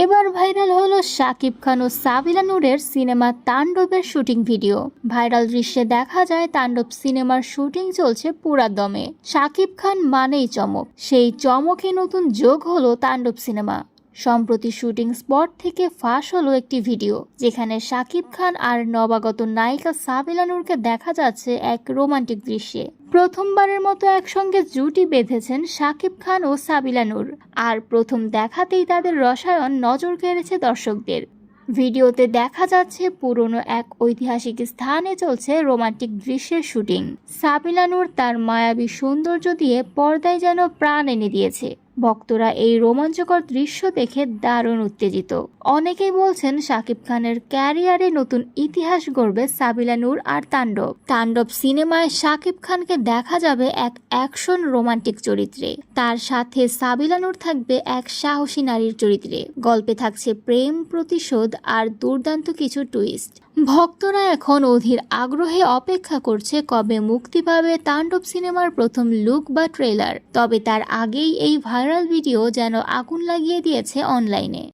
এবার ভাইরাল হলো শাকিব খান ও সাবিলা নূরের সিনেমা তাণ্ডবের শুটিং ভিডিও। ভাইরাল দৃশ্যে দেখা যায় তাণ্ডব সিনেমার শুটিং চলছে পুরা দমে। শাকিব খান মানেই চমক, সেই চমকে নতুন যোগ হলো তাণ্ডব সিনেমা। সম্প্রতি শুটিং স্পট থেকে ফাঁস হলো একটি ভিডিও, যেখানে শাকিব খান আর নবাগত নায়িকা সাবিলা নূরকে দেখা যাচ্ছে এক রোমান্টিক দৃশ্যে। প্রথমবারের মতো একসঙ্গে জুটি বেঁধেছেন শাকিব খান ও সাবিলা নূর, আর প্রথম দেখাতেই তাদের রসায়ন নজর কেড়েছে দর্শকদের। ভিডিওতে দেখা যাচ্ছে পুরনো এক ঐতিহাসিক স্থানে চলছে রোমান্টিক দৃশ্যের শুটিং। সাবিলা নূর তার মায়াবী সৌন্দর্য দিয়ে পর্দায় যেন প্রাণ এনে দিয়েছে। ভক্তরা এই রোমাঞ্চকর দৃশ্য দেখে দারুণ উত্তেজিত। অনেকেই বলছেন শাকিব খানের ক্যারিয়ারে নতুন ইতিহাস গড়বে সাবিলা নূর আর তাণ্ডব সিনেমায় শাকিব খানকে দেখা যাবে এক অ্যাকশন রোমান্টিক চরিত্রে। তার সাথে সাবিলা নূর থাকবে এক সাহসী নারীর চরিত্রে। গল্পে থাকছে প্রেম, প্রতিশোধ আর দুর্দান্ত কিছু টুইস্ট। ভক্তরা এখন অধীর আগ্রহে অপেক্ষা করছে কবে মুক্তি পাবে তাণ্ডব সিনেমার প্রথম লুক বা ট্রেলার। তবে তার আগেই এই ভাইরাল ভিডিও যেন আগুন লাগিয়ে দিয়েছে অনলাইনে।